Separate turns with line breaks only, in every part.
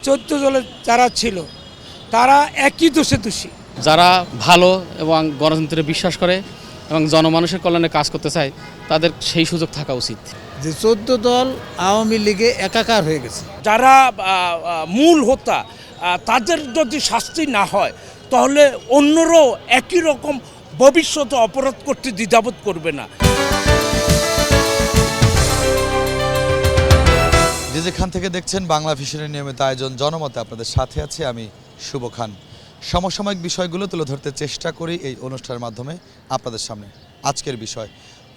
14 দলে যারা ছিল তারা একই দোষে দোষী।
যারা ভালো এবং গণতন্ত্রে বিশ্বাস করে এবং জনমানুষের কল্যাণে কাজ করতে চায় তাদের সেই সুযোগ থাকা উচিত।
যে 14 দল আওয়ামী লীগে একাকার হয়ে গেছে।
যারা মূল হোতা তাদের যদি শাস্তি না হয় তাহলে অন্যরাও একই রকম ভবিষ্যতে অপরাধ করতে দ্বিধাবোধ করবে না।
যেখান থেকে দেখছেন বাংলা ভিশনের নিয়মিত আয়োজন জনমতে, আপনাদের সাথে আছি আমি শুভ খান। সমসাময়িক বিষয়গুলো তুলে ধরতে চেষ্টা করি এই অনুষ্ঠানের মাধ্যমে আপনাদের সামনে। আজকের বিষয়,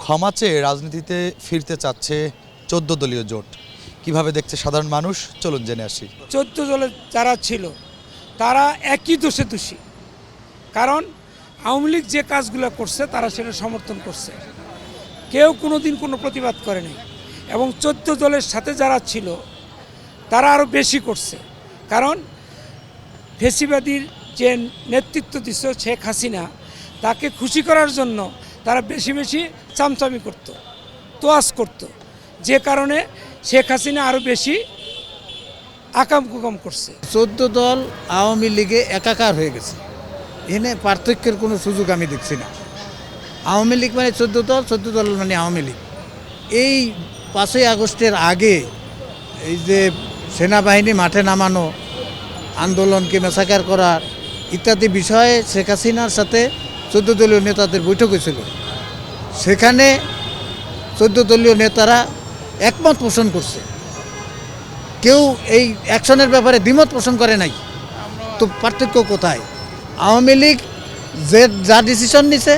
ক্ষমা চেয়ে রাজনীতিতে ফিরতে চাচ্ছে 14 দলীয় জোট। কিভাবে দেখছে সাধারণ মানুষ, চলুন জেনে আসি।
14 দলে যারা ছিল তারা একই দোষে দোষী, কারণ আওয়ামী লীগ যে কাজগুলো করছে তারা সেটা সমর্থন করছে, কেউ কোনোদিন কোনো প্রতিবাদ করেনি। এবং 14 দলের সাথে যারা ছিল তারা আরও বেশি করছে, কারণ ফেসিবাদীর যে নেতৃত্ব দিচ্ছে শেখ হাসিনা, তাকে খুশি করার জন্য তারা বেশি বেশি চামচামি করত, তোয়াজ করত, যে কারণে শেখ হাসিনা আরও বেশি আকাম কুকাম করছে।
14 দল আওয়ামী লীগে একাকার হয়ে গেছে, এনে পার্থক্যের কোনো সুযোগ আমি দেখছি না। আওয়ামী লীগ মানে 14 দল মানে আওয়ামী লীগ। এই 5ই আগস্টের আগে এই যে সেনাবাহিনী মাঠে নামানো, আন্দোলনকে মেসাকার করা ইত্যাদি বিষয়ে শেখ হাসিনার সাথে 14 দলীয় নেতাদের বৈঠক হয়েছিল। সেখানে 14 দলীয় নেতারা একমত পোষণ করছে, কেউ এই অ্যাকশনের ব্যাপারে দ্বিমত পোষণ করে নাই। তো পার্থক্য কোথায়? আওয়ামী লীগ যা ডিসিশন নিছে,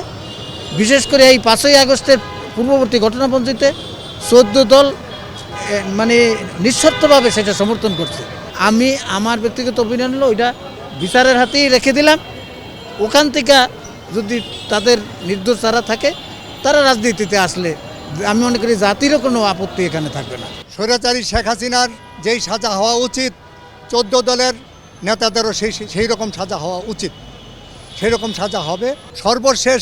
বিশেষ করে এই 5ই আগস্টের পূর্ববর্তী ঘটনাপঞ্জিতে 14 দল মানে নিঃশর্তভাবে সেটা সমর্থন করছে। আমি আমার ব্যক্তিগত অপিনিয়ন হলো ওইটা বিচারের হাতেই রেখে দিলাম। ওখান থেকে যদি তাদের নির্দোষ যারা থাকে তারা রাজনীতিতে আসলে আমি মনে করি জাতিরও কোনো আপত্তি এখানে থাকবে না।
স্বৈরাচারী শেখ হাসিনার যেই সাজা হওয়া উচিত, 14 দলের নেতাদেরও সেই রকম সাজা হওয়া উচিত, সেই রকম সাজা হবে। সর্বশেষ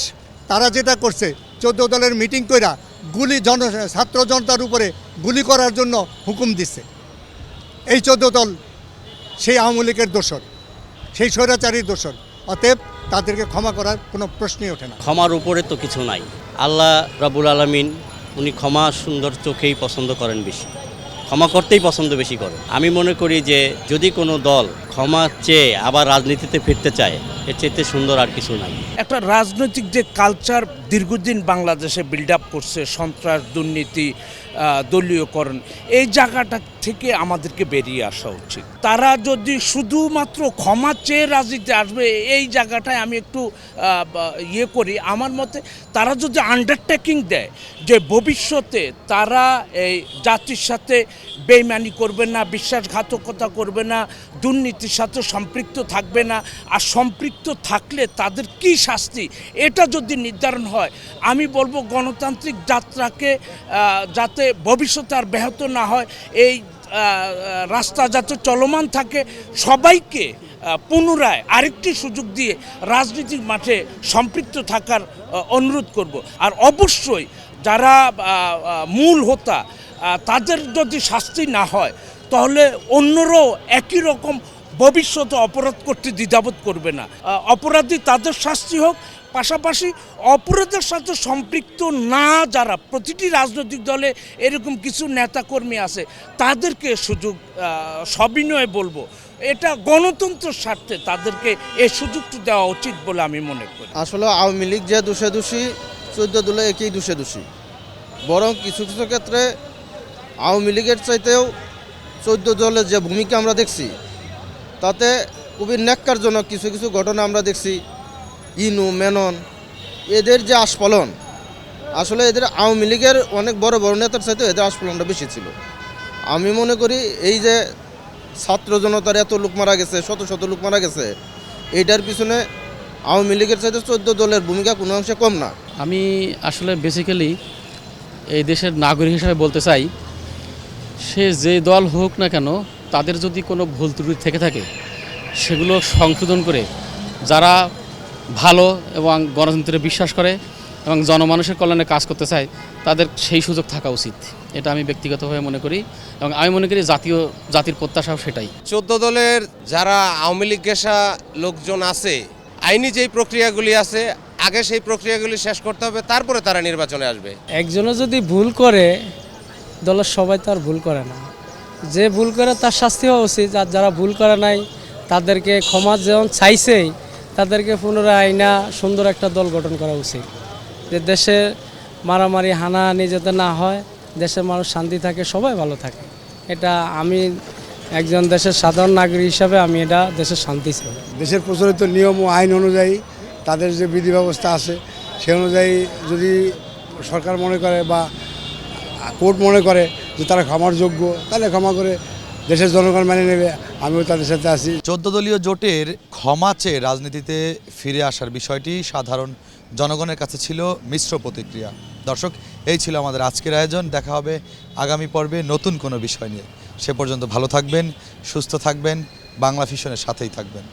তারা যেটা করছে, 14 দলের মিটিং কইরা ছাত্র জনতার উপরে গুলি করার জন্য হুকুম দিচ্ছে। এই 14 দল সেই আওয়ামী লীগের দোসর, সেই স্বৈরাচারীর দোসর। অতএব তাদেরকে ক্ষমা করার কোনো প্রশ্নই ওঠে না।
ক্ষমার উপরে তো কিছু নাই। আল্লাহ রাব্বুল আলামিন উনি ক্ষমা সুন্দর চোখেই পছন্দ করেন বেশি, ক্ষমা করতেই পছন্দ বেশি করেন। আমি মনে করি যে যদি কোনো দল ক্ষমা চেয়ে আবার রাজনীতিতে ফিরতে চায়, এর চাইতে সুন্দর আর কিছু নাই।
একটা রাজনৈতিক যে কালচার দীর্ঘদিন বাংলাদেশে বিল্ড আপ করছে, সন্ত্রাস, দুর্নীতি, দলীয়করণ, এই জায়গাটা থেকে আমাদেরকে বেরিয়ে আসা উচিত। তারা যদি শুধুমাত্র ক্ষমা চেয়ে রাজনীতি আসবে, এই জায়গাটায় আমি একটু ইয়ে করি। আমার মতে তারা যদি আন্ডারটেকিং দেয় যে ভবিষ্যতে তারা এই জাতির সাথে বেইমানি করবে না, বিশ্বাসঘাতকতা করবে না, দুর্নীতির সাথে সম্পৃক্ত থাকবে না, আর সম্পৃক্ত থাকলে তাদের কি শাস্তি, এটা যদি নির্ধারণ হয়, আমি বলবো গণতান্ত্রিক যাত্রাকে যাতে ভবিষ্যতে আর ব্যাহত না হয়, এই রাস্তা যাতে চলমান থাকে, সবাইকে পুনরায় আরেকটি সুযোগ দিয়ে রাজনীতির মাঠে সম্পৃক্ত থাকার অনুরোধ করব। আর অবশ্যই যারা মূল হোতা তাদের যদি শাস্তি না হয় তাহলে অন্যরাও একই রকম ভবিষ্যতে অপরাধ করতে দ্বিধাবোধ করবে না। অপরাধী তাদের শাস্তি হোক, পাশাপাশি অপরাধের সাথে সম্পৃক্ত না যারা, প্রতিটি রাজনৈতিক দলে এরকম কিছু নেতাকর্মী আছে, তাদেরকে সুযোগ সবিনয়ে বলবো, এটা গণতন্ত্রের স্বার্থে তাদেরকে এই সুযোগটি দেওয়া উচিত বলে আমি মনে করি।
আসলে আওয়ামী লীগ যে দোষে দোষী, 14 দলে একই দোষে দোষী। বরং কিছু কিছু ক্ষেত্রে আওয়ামী লীগের চাইতেও 14 দলের যে ভূমিকা আমরা দেখছি, তাতে খুবই ন্যাক্কারজনক কিছু কিছু ঘটনা আমরা দেখছি। ইনু, মেনন, এদের যে আস্ফালন, আসলে এদের আওয়ামী লীগের অনেক বড় বড় নেতার চাইতে এদের আস্ফালনটা বেশি ছিল। আমি মনে করি এই যে ছাত্র জনতার এত লোক মারা গেছে, শত শত লোক মারা গেছে, এইটার পিছনে আওয়ামী লীগের চাইতে 14 দলের ভূমিকা কোনো অংশে কম না।
আমি আসলে বেসিক্যালি এই দেশের নাগরিক হিসাবে বলতে চাই, সে যে দল হোক না কেন, তাদের যদি কোনো ভুল ত্রুটি থেকে থাকে সেগুলো সংশোধন করে যারা ভালো এবং গণতন্ত্রে বিশ্বাস করে এবং জনমানুষের কল্যাণে কাজ করতে চায় তাদের সেই সুযোগ থাকা উচিত, এটা আমি ব্যক্তিগতভাবে মনে করি। এবং আমি মনে করি জাতির প্রত্যাশাও সেটাই।
14 দলের যারা আওয়ামী লীগ ঘেঁষা লোকজন আছে, আইনি যেই প্রক্রিয়াগুলি আছে আগে সেই প্রক্রিয়াগুলি শেষ করতে হবে, তারপরে তারা নির্বাচনে আসবে।
একজনও যদি ভুল করে দলের সবাই তো আর ভুল করে না, যে ভুল করে তার শাস্তি হওয়া উচিত। আর যারা ভুল করে নাই তাদেরকে ক্ষমা যেমন চাইছেই, তাদেরকে পুনরায় আইনা সুন্দর একটা দল গঠন করা উচিত, যে দেশে মারামারি হানাহানি যাতে না হয়, দেশের মানুষ শান্তি থাকে, সবাই ভালো থাকে। এটা আমি একজন দেশের সাধারণ নাগরিক হিসাবে আমি এটা দেশের শান্তি চাই।
দেশের প্রচলিত নিয়ম ও আইন অনুযায়ী তাদের যে বিধি ব্যবস্থা আছে সে অনুযায়ী যদি সরকার মনে করে বা কোর্ট মনে করে যে তারা ক্ষমার যোগ্য, তাহলে ক্ষমা করে দেশের জনগণ মেনে নেবে, আমিও তাদের সাথে আছি।
14 দলীয় জোটের ক্ষমা চেয়ে রাজনীতিতে ফিরে আসার বিষয়টি সাধারণ জনগণের কাছে ছিল মিশ্র প্রতিক্রিয়া। দর্শক, এই ছিল আমাদের আজকের আয়োজন। দেখা হবে আগামী পর্বে নতুন কোনো বিষয় নিয়ে। সে পর্যন্ত ভালো থাকবেন, সুস্থ থাকবেন, বাংলা ভিশনের সাথেই থাকবেন।